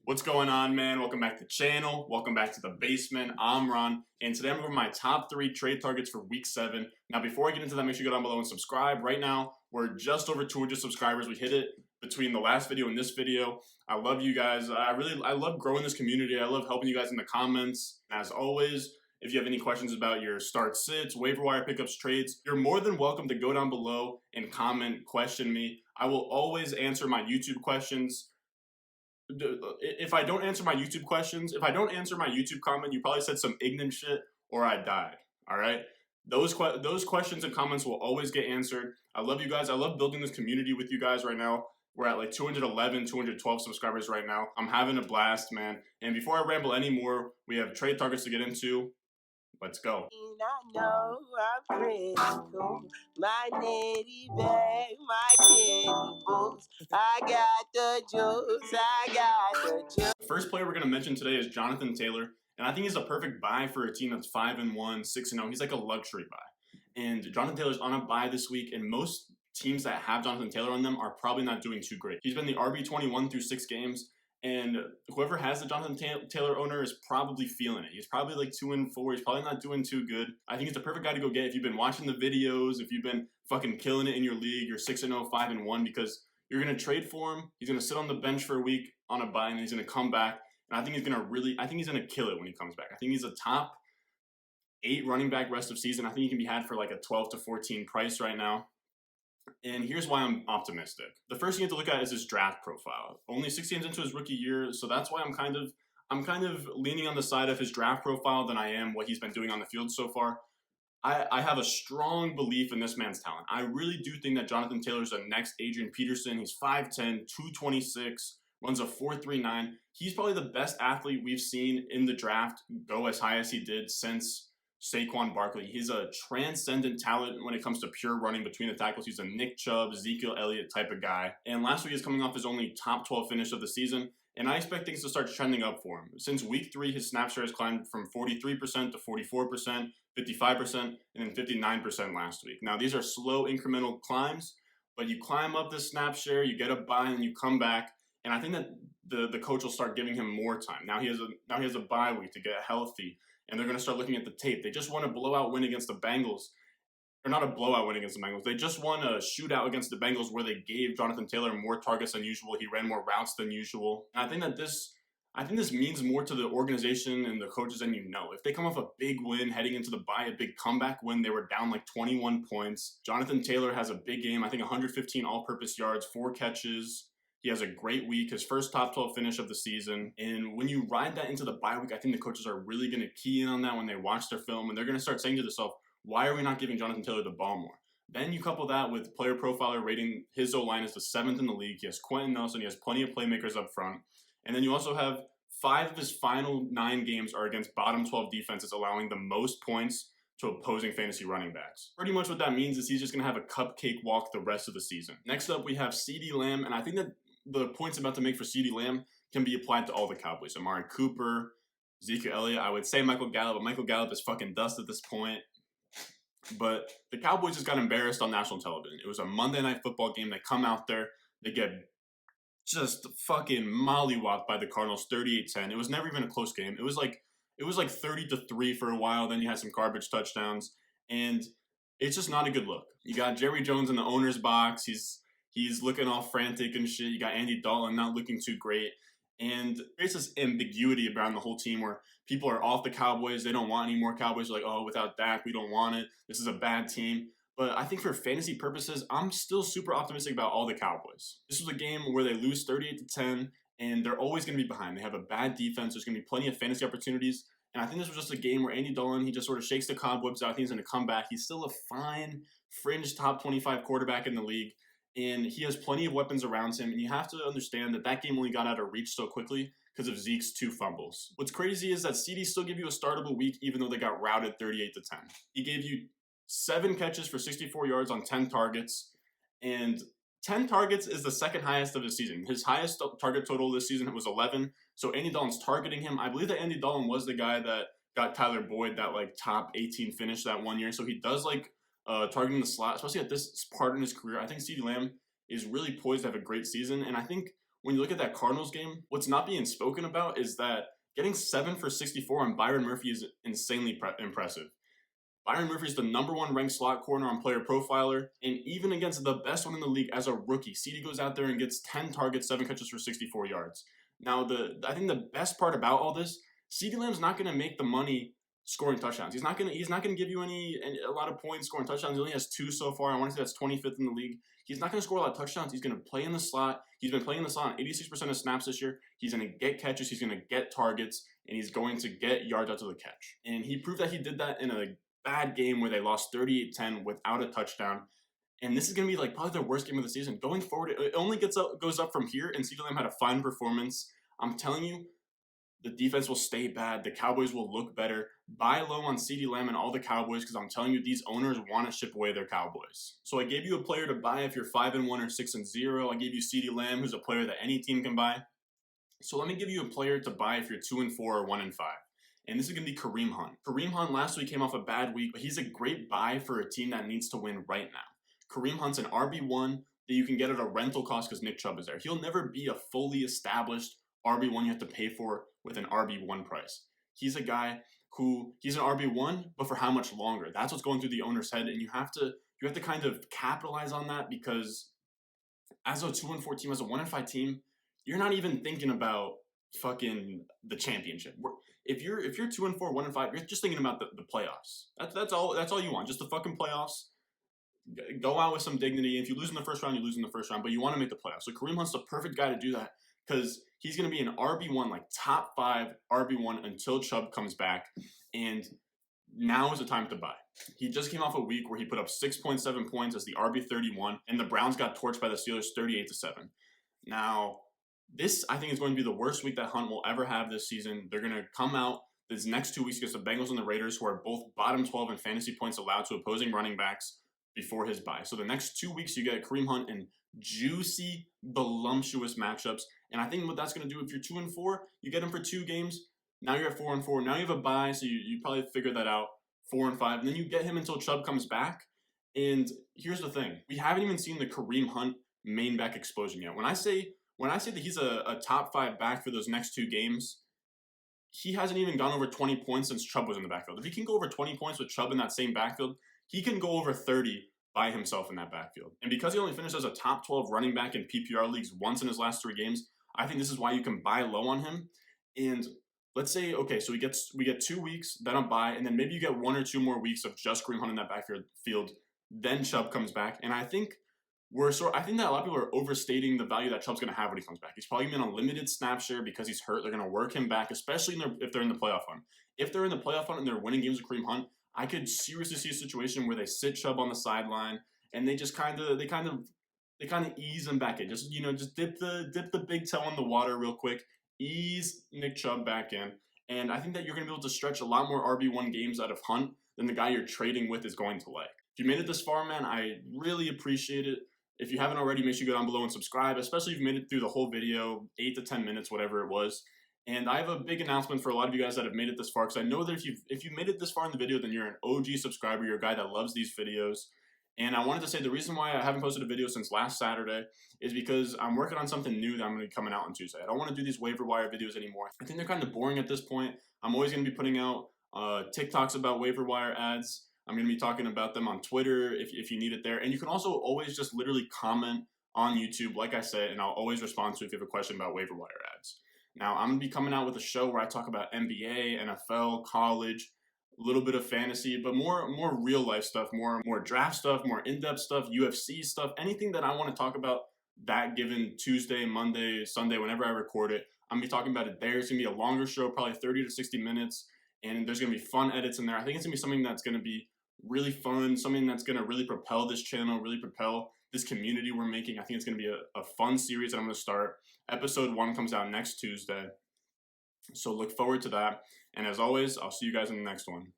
What's going on, man? Welcome back to the channel. Welcome back to the basement. I'm Ron, and today I'm over my top 3 trade targets for week 7. Now, before I get into that, make sure you go down below and subscribe. Right now, we're just over 200 subscribers. We hit it between the last video and this video. I love you guys. I love growing this community. I love helping you guys in the comments. As always, if you have any questions about your start sits, waiver wire pickups, trades, you're more than welcome to go down below and comment, question me. I will always answer my YouTube questions. If I don't answer my YouTube questions, if I don't answer my YouTube comment, you probably said some ignorant shit or I died. All right. Those questions and comments will always get answered. I love you guys. I love building this community with you guys right now. We're at like 211, 212 subscribers right now. I'm having a blast, man. And before I ramble anymore, we have trade targets to get into. Let's go. I know I'm critical. My nitty bag, my kitty boots. I got the juice. I got the juice. The first player we're going to mention today is Jonathon Taylor. And I think he's a perfect buy for a team that's 5-1, 6-0. He's like a luxury buy. And Jonathon Taylor's on a buy this week, and most teams that have Jonathon Taylor on them are probably not doing too great. He's been the RB21 through 6 games. And whoever has the Jonathon Taylor owner is probably feeling it. He's probably like 2-4. He's probably not doing too good. I think it's a perfect guy to go get if you've been watching the videos, if you've been fucking killing it in your league, you're 6-0, 5-1, because you're going to trade for him. He's going to sit on the bench for a week on a buy, and then he's going to come back. And I think he's going to kill it when he comes back. I think he's a top 8 running back rest of season. I think he can be had for like a 12 to 14 price right now. And here's why I'm optimistic. The first thing you have to look at is his draft profile. Only 6 games into his rookie year, so that's why I'm kind of leaning on the side of his draft profile than I am what he's been doing on the field so far. I have a strong belief in this man's talent. I really do think that Jonathon Taylor is the next Adrian Peterson. He's 5'10", 226, runs a 4.39. He's probably the best athlete we've seen in the draft go as high as he did since Saquon Barkley. He's a transcendent talent when it comes to pure running between the tackles. He's a Nick Chubb, Ezekiel Elliott type of guy. And last week he's coming off his only top 12 finish of the season. And I expect things to start trending up for him. Since week 3, his snap share has climbed from 43% to 44%, 55%, and then 59% last week. Now, these are slow incremental climbs, but you climb up this snap share, you get a buy, and you come back. And I think that the coach will start giving him more time. Now he has a bye week to get healthy, and they're going to start looking at the tape. They just won a blowout win against the Bengals. Or not a blowout win against the Bengals. They just won a shootout against the Bengals where they gave Jonathon Taylor more targets than usual. He ran more routes than usual. And I think this means more to the organization and the coaches than you know. If they come off a big win heading into the bye, a big comeback win, they were down like 21 points. Jonathon Taylor has a big game. I think 115 all-purpose yards, 4 catches. He has a great week, his first top 12 finish of the season. And when you ride that into the bye week, I think the coaches are really going to key in on that when they watch their film. And they're going to start saying to themselves, why are we not giving Jonathon Taylor the ball more? Then you couple that with Player Profiler rating his O-line as the 7th in the league. He has Quentin Nelson. He has plenty of playmakers up front. And then you also have 5 of his final 9 games are against bottom 12 defenses, allowing the most points to opposing fantasy running backs. Pretty much what that means is he's just going to have a cupcake walk the rest of the season. Next up, we have Ceedee Lamb. And I think that the points I'm about to make for Ceedee Lamb can be applied to all the Cowboys. Amari Cooper, Ezekiel Elliott. I would say Michael Gallup, but Michael Gallup is fucking dust at this point. But the Cowboys just got embarrassed on national television. It was a Monday Night Football game. They come out there. They get just fucking mollywopped by the Cardinals, 38-10. It was never even a close game. It was like 30-3 for a while. Then you had some garbage touchdowns. And it's just not a good look. You got Jerry Jones in the owner's box. He's looking all frantic and shit. You got Andy Dalton not looking too great. And there's this ambiguity around the whole team where people are off the Cowboys. They don't want any more Cowboys. They're like, oh, without Dak, we don't want it. This is a bad team. But I think for fantasy purposes, I'm still super optimistic about all the Cowboys. This was a game where they lose 38-10, and they're always going to be behind. They have a bad defense. There's going to be plenty of fantasy opportunities. And I think this was just a game where Andy Dalton, he just sort of shakes the cobwebs out. I think he's going to come back. He's still a fine, fringe top 25 quarterback in the league. And he has plenty of weapons around him. And you have to understand that game only got out of reach so quickly because of Zeke's 2 fumbles. What's crazy is that Ceedee still gave you a startable week even though they got routed 38-10. He gave you 7 catches for 64 yards on 10 targets. And 10 targets is the second highest of his season. His highest target total this season was 11. So Andy Dalton's targeting him. I believe that Andy Dalton was the guy that got Tyler Boyd that like top 18 finish that one year. So he does like targeting the slot, especially at this part in his career. I think Ceedee Lamb is really poised to have a great season. And I think when you look at that Cardinals game, what's not being spoken about is that getting 7 for 64 on Byron Murphy is insanely impressive. Byron Murphy is the #1 ranked slot corner on Player Profiler, and even against the best one in the league as a rookie, Ceedee goes out there and gets 10 targets, 7 catches for 64 yards. Now, I think the best part about all this, Ceedee Lamb's not going to make the money scoring touchdowns. He's not going to give you a lot of points scoring touchdowns. He only has 2 so far. I want to say that's 25th in the league. He's not going to score a lot of touchdowns. He's going to play in the slot. He's been playing in the slot on 86% of snaps this year. He's going to get catches. He's going to get targets, and he's going to get yards out to the catch. And he proved that he did that in a bad game where they lost 38-10 without a touchdown. And this is going to be like probably their worst game of the season. Going forward, it only goes up from here, and Ceedee Lamb had a fine performance. I'm telling you, the defense will stay bad. The Cowboys will look better. Buy low on Ceedee Lamb and all the Cowboys because I'm telling you, these owners want to ship away their Cowboys. So I gave you a player to buy if you're 5-1 or 6-0. I gave you Ceedee Lamb, who's a player that any team can buy. So let me give you a player to buy if you're 2-4 or 1-5. And this is going to be Kareem Hunt. Kareem Hunt last week came off a bad week, but he's a great buy for a team that needs to win right now. Kareem Hunt's an RB1 that you can get at a rental cost because Nick Chubb is there. He'll never be a fully established RB1 you have to pay for with an RB1 price. He's a guy who, he's an RB1, but for how much longer? That's what's going through the owner's head, and you have to kind of capitalize on that because as a 2-4 team, as a 1-5 team, you're not even thinking about fucking the championship. If you're 2-4, 1-5, you're just thinking about the playoffs. That's all you want, just the fucking playoffs. Go out with some dignity. If you lose in the first round, you lose in the first round, but you want to make the playoffs. So Kareem Hunt's the perfect guy to do that because he's going to be an RB1, like top 5 RB1 until Chubb comes back, and now is the time to buy. He just came off a week where he put up 6.7 points as the RB31, and the Browns got torched by the Steelers 38-7. Now, this, I think, is going to be the worst week that Hunt will ever have this season. They're going to come out these next 2 weeks against the Bengals and the Raiders, who are both bottom 12 in fantasy points allowed to opposing running backs before his bye. So the next 2 weeks, you get Kareem Hunt in juicy, voluptuous matchups. And I think what that's going to do, if you're 2-4, you get him for 2 games. Now you're at 4-4. Now you have a bye, so you probably figure that out. 4-5. And then you get him until Chubb comes back. And here's the thing. We haven't even seen the Kareem Hunt main back explosion yet. When I say that he's a top 5 back for those next 2 games, he hasn't even gone over 20 points since Chubb was in the backfield. If he can go over 20 points with Chubb in that same backfield, he can go over 30 by himself in that backfield. And because he only finished as a top 12 running back in PPR leagues once in his last 3 games, I think this is why you can buy low on him. And let's say, okay, so we get 2 weeks, then a bye, and then maybe you get 1 or 2 more weeks of just Kareem Hunt in that backfield. Then Chubb comes back, and I think that a lot of people are overstating the value that Chubb's going to have when he comes back. He's probably going to limited snap share because he's hurt. They're going to work him back, especially if they're in the playoff hunt. If they're in the playoff hunt and they're winning games with Kareem Hunt, I could seriously see a situation where they sit Chubb on the sideline and they just kind of ease him back in. Just dip the big toe in the water real quick, ease Nick Chubb back in, and I think that you're going to be able to stretch a lot more RB1 games out of Hunt than the guy you're trading with is going to like. If you made it this far, man, I really appreciate it. If you haven't already, make sure you go down below and subscribe, especially if you made it through the whole video, 8 to 10 minutes, whatever it was. And I have a big announcement for a lot of you guys that have made it this far, because I know that if you've made it this far in the video, then you're an OG subscriber, you're a guy that loves these videos. And I wanted to say the reason why I haven't posted a video since last Saturday is because I'm working on something new that I'm going to be coming out on Tuesday. I don't want to do these waiver wire videos anymore. I think they're kind of boring at this point. I'm always going to be putting out TikToks about waiver wire ads. I'm going to be talking about them on Twitter if you need it there. And you can also always just literally comment on YouTube, like I said, and I'll always respond to if you have a question about waiver wire ads. Now, I'm going to be coming out with a show where I talk about NBA, NFL, college, a little bit of fantasy, but more real life stuff, more draft stuff, more in-depth stuff, UFC stuff, anything that I want to talk about that given Tuesday, Monday, Sunday, whenever I record it. I'm going to be talking about it there. It's going to be a longer show, probably 30 to 60 minutes, and there's going to be fun edits in there. I think it's going to be something that's going to be really fun, something that's going to really propel this channel, really propel this community we're making. I think it's going to be a fun series that I'm going to start. Episode 1 comes out next Tuesday. So look forward to that. And as always, I'll see you guys in the next one.